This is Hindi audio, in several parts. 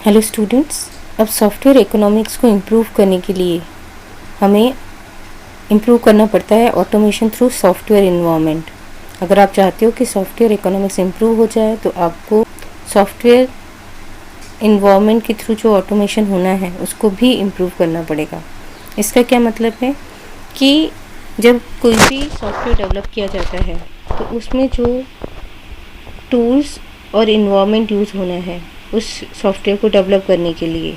हेलो स्टूडेंट्स, अब सॉफ्टवेयर इकोनॉमिक्स को इम्प्रूव करने के लिए हमें इम्प्रूव करना पड़ता है ऑटोमेशन थ्रू सॉफ्टवेयर इन्वायरमेंट। अगर आप चाहते हो कि सॉफ्टवेयर इकोनॉमिक्स इम्प्रूव हो जाए तो आपको सॉफ्टवेयर इन्वायरमेंट के थ्रू जो ऑटोमेशन होना है उसको भी इम्प्रूव करना पड़ेगा। इसका क्या मतलब है कि जब कोई भी सॉफ्टवेयर डेवलप किया जाता है तो उसमें जो टूल्स और इन्वायरमेंट यूज़ होना है उस सॉफ्टवेयर को डेवलप करने के लिए,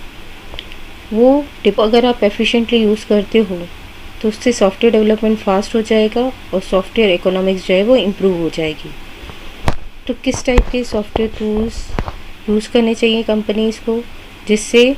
वो अगर आप एफिशिएंटली यूज़ करते हो तो उससे सॉफ्टवेयर डेवलपमेंट फास्ट हो जाएगा और सॉफ्टवेयर इकोनॉमिक्स जो है वो इम्प्रूव हो जाएगी। तो किस टाइप के सॉफ्टवेयर टूल्स यूज़ करने चाहिए कंपनीज़ को जिससे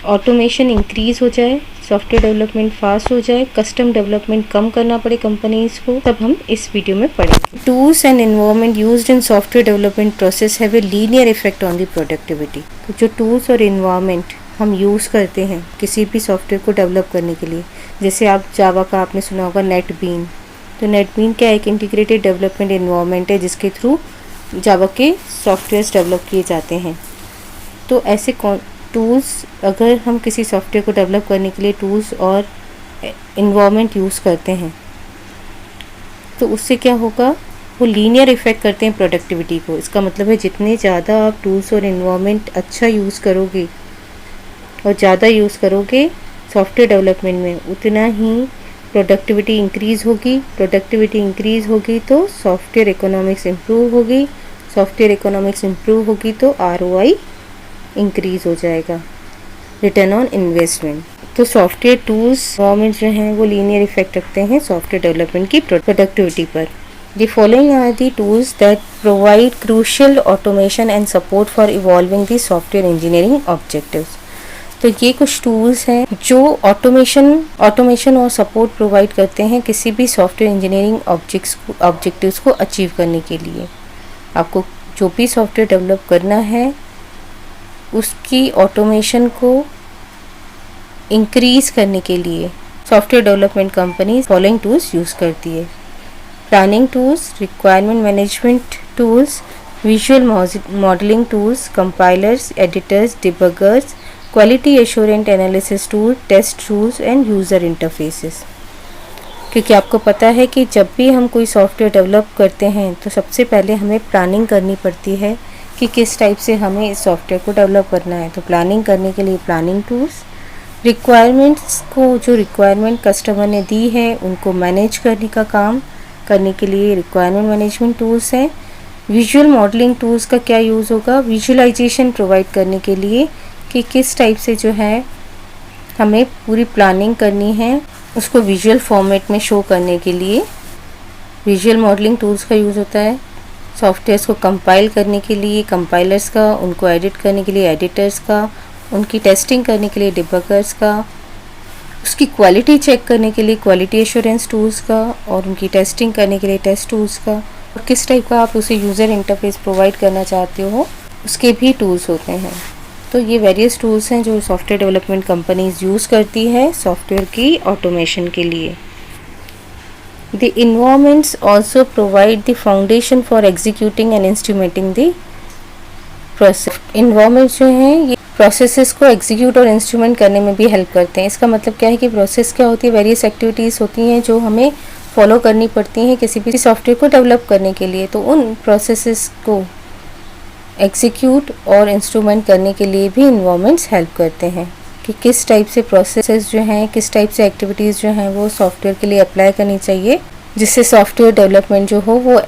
ऑटोमेशन इंक्रीज़ हो जाए, सॉफ्टवेयर डेवलपमेंट फास्ट हो जाए, कस्टम डेवलपमेंट कम करना पड़े कंपनीज़ को, तब हम इस वीडियो में पढ़ेंगे। Tools and environment used in software development process have a linear effect on the productivity. तो जो टूल्स और एनवायरनमेंट हम यूज़ करते हैं किसी भी सॉफ्टवेयर को डेवलप करने के लिए, जैसे आप जावा का आपने सुना होगा नेटबीन। तो नेटबीन क्या एक इंटीग्रेटेड डेवलपमेंट एनवायरनमेंट है जिसके थ्रू जावा के सॉफ्टवेयर्स डेवलप किए जाते हैं। तो ऐसे टूल्स, अगर हम किसी सॉफ्टवेयर को डेवलप करने के लिए टूल्स और इन्वायरमेंट यूज़ करते हैं तो उससे क्या होगा, वो लीनियर इफ़ेक्ट करते हैं प्रोडक्टिविटी को। इसका मतलब है जितने ज़्यादा आप टूल्स और इन्वायरमेंट अच्छा यूज़ करोगे और ज़्यादा यूज़ करोगे सॉफ्टवेयर डेवलपमेंट में, उतना ही प्रोडक्टिविटी इंक्रीज़ होगी। प्रोडक्टिविटी इंक्रीज़ होगी तो सॉफ्टवेयर इकोनॉमिक्स इम्प्रूव होगी। सॉफ्टवेयर इकोनॉमिक्स इम्प्रूव होगी तो ROI इंक्रीज़ हो जाएगा, रिटर्न ऑन इन्वेस्टमेंट। तो सॉफ्टवेयर टूल्स गवर्नमेंट जो हैं वो लीनियर इफेक्ट रखते हैं सॉफ्टवेयर डेवलपमेंट की प्रोडक्टिविटी पर। The following are the tools that provide crucial automation and support for evolving the software engineering objectives. तो ये कुछ टूल्स हैं जो ऑटोमेशन और सपोर्ट प्रोवाइड करते हैं किसी भी सॉफ्टवेयर इंजीनियरिंग ऑब्जेक्टिव्स को अचीव करने के लिए। आपको जो भी सॉफ्टवेयर डेवलप करना है उसकी ऑटोमेशन को इंक्रीज़ करने के लिए software development company following tools use करती है। Planning tools, requirement management tools, visual modelling tools, compilers, editors, debuggers, quality assurance analysis tool, test tools and user interfaces. क्योंकि आपको पता है कि जब भी हम कोई सॉफ्टवेयर डेवलप करते हैं तो सबसे पहले हमें प्लानिंग करनी पड़ती है कि किस टाइप से हमें इस सॉफ्टवेयर को डेवलप करना है। तो प्लानिंग करने के लिए प्लानिंग टूल्स, रिक्वायरमेंट्स को जो रिक्वायरमेंट कस्टमर ने दी है उनको मैनेज करने का काम करने के लिए रिक्वायरमेंट मैनेजमेंट टूल्स हैं। विजुअल मॉडलिंग टूल्स का क्या यूज़ होगा, विजुअलाइजेशन प्रोवाइड करने के लिए कि किस टाइप से जो है हमें पूरी प्लानिंग करनी है उसको विजुअल फॉर्मेट में शो करने के लिए विजुअल मॉडलिंग टूल्स का यूज़ होता है। सॉफ्टवेयर्स को कंपाइल करने के लिए कंपाइलर्स का, उनको एडिट करने के लिए एडिटर्स का, उनकी टेस्टिंग करने के लिए डिबगर्स का, उसकी क्वालिटी चेक करने के लिए क्वालिटी एश्योरेंस टूल्स का और उनकी टेस्टिंग करने के लिए टेस्ट टूल्स का, और किस टाइप का आप उसे यूज़र इंटरफेस प्रोवाइड करना चाहते हो उसके भी टूल्स होते हैं। तो ये वेरियस टूल्स हैं जो सॉफ्टवेयर डेवलपमेंट कंपनीज यूज़ करती है सॉफ्टवेयर की ऑटोमेशन के लिए। The environments also provide the foundation for executing and instrumenting the process. Environments जो हैं ये प्रोसेसेस को एग्जीक्यूट और इंस्ट्रूमेंट करने में भी हेल्प करते हैं। इसका मतलब क्या है कि प्रोसेस क्या होती है, वेरियस एक्टिविटीज़ होती हैं जो हमें फॉलो करनी पड़ती हैं किसी भी सॉफ्टवेयर को डेवलप करने के लिए। तो उन प्रोसेसेस को एग्जीक्यूट और इंस्ट्रूमेंट करने के लिए भी इन्वायरमेंट्स हेल्प करते हैं कि किस टाइप से प्रोसेसेस जो हैं, किस टाइप से एक्टिविटीज़ जो हैं वो सॉफ्टवेयर के लिए अप्लाई करनी चाहिए जिससे सॉफ्टवेयर डेवलपमेंट जो हो वो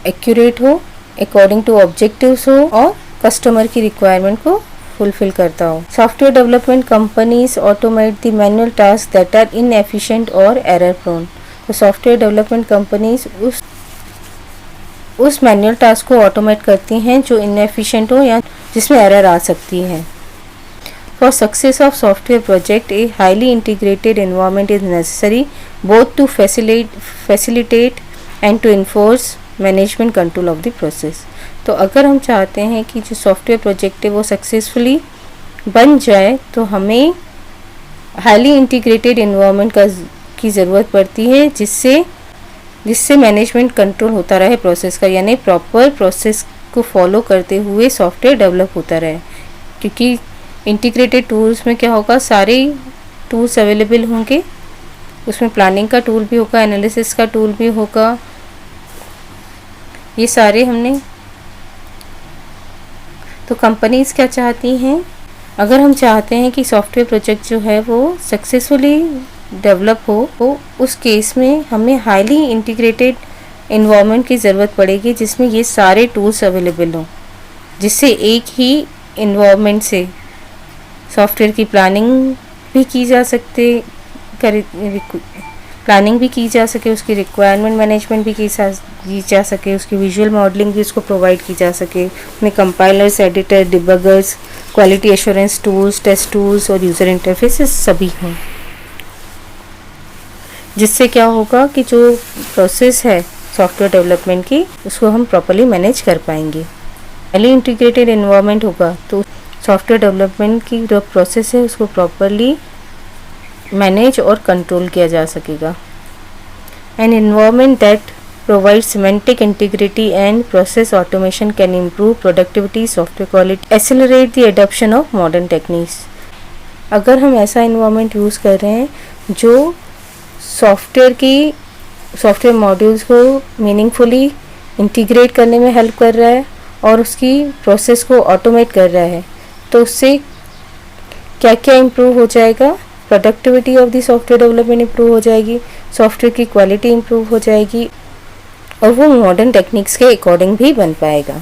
एक्यूरेट हो, अकॉर्डिंग टू ऑब्जेक्टिव्स हो और कस्टमर की रिक्वायरमेंट को फुलफिल करता हो। Software development companies automate the manual task that are inefficient और एरर प्रोन। तो सॉफ्टवेयर डेवलपमेंट कंपनीज उस मैनुअल टास्क को ऑटोमेट करती हैं जो इनएफिशिएंट हो या जिसमें एरर आ सकती है। For success of software project, a highly integrated environment is necessary both to facilitate and to enforce management control of the process. तो अगर हम चाहते हैं कि जो सॉफ्टवेयर प्रोजेक्ट है वो सक्सेसफुली बन जाए तो हमें हाईली इंटीग्रेटेड एनवायरनमेंट की ज़रूरत पड़ती है जिससे मैनेजमेंट कंट्रोल होता रहे प्रोसेस का, यानी प्रॉपर प्रोसेस को फॉलो करते हुए सॉफ्टवेयर डेवलप होता रहे। क्योंकि इंटीग्रेटेड टूल्स में क्या होगा, सारे टूल्स अवेलेबल होंगे। उसमें प्लानिंग का टूल भी होगा, एनालिसिस का टूल भी होगा। ये सारे हमने, तो कंपनीज क्या चाहती हैं, अगर हम चाहते हैं कि सॉफ्टवेयर प्रोजेक्ट जो है वो सक्सेसफुली डेवलप हो उस केस में हमें हाईली इंटीग्रेटेड इन्वायरमेंट की ज़रूरत पड़ेगी जिसमें ये सारे टूल्स अवेलेबल हों, जिससे एक ही इन्वायरमेंट से सॉफ्टवेयर की प्लानिंग भी की जा सके, उसकी रिक्वायरमेंट मैनेजमेंट भी की जा सके, उसकी विजुअल मॉडलिंग भी उसको प्रोवाइड की जा सके, उसमें compilers, editor, debuggers, quality assurance tools, test tools और यूज़र इंटरफेसेस सभी हों। जिससे क्या होगा कि जो प्रोसेस है सॉफ्टवेयर डेवलपमेंट की उसको हम प्रॉपर्ली मैनेज कर पाएंगे। हाईली इंटीग्रेटेड एनवायरनमेंट होगा तो सॉफ्टवेयर डेवलपमेंट की जो प्रोसेस है उसको प्रॉपर्ली मैनेज और कंट्रोल किया जा सकेगा। An environment that provides semantic integrity and process automation can improve productivity, software quality, accelerate the adoption of modern techniques। अगर हम ऐसा environment यूज़ कर रहे हैं जो सॉफ्टवेयर मॉड्यूल्स को मीनिंगफुली इंटीग्रेट करने में हेल्प कर रहा है और उसकी प्रोसेस को ऑटोमेट कर रहा है, तो उससे क्या क्या इम्प्रूव हो जाएगा, productivity of the software development improve हो जाएगी, सॉफ्टवेयर की क्वालिटी इम्प्रूव हो जाएगी और वो मॉडर्न टेक्निक्स के अकॉर्डिंग भी बन पाएगा।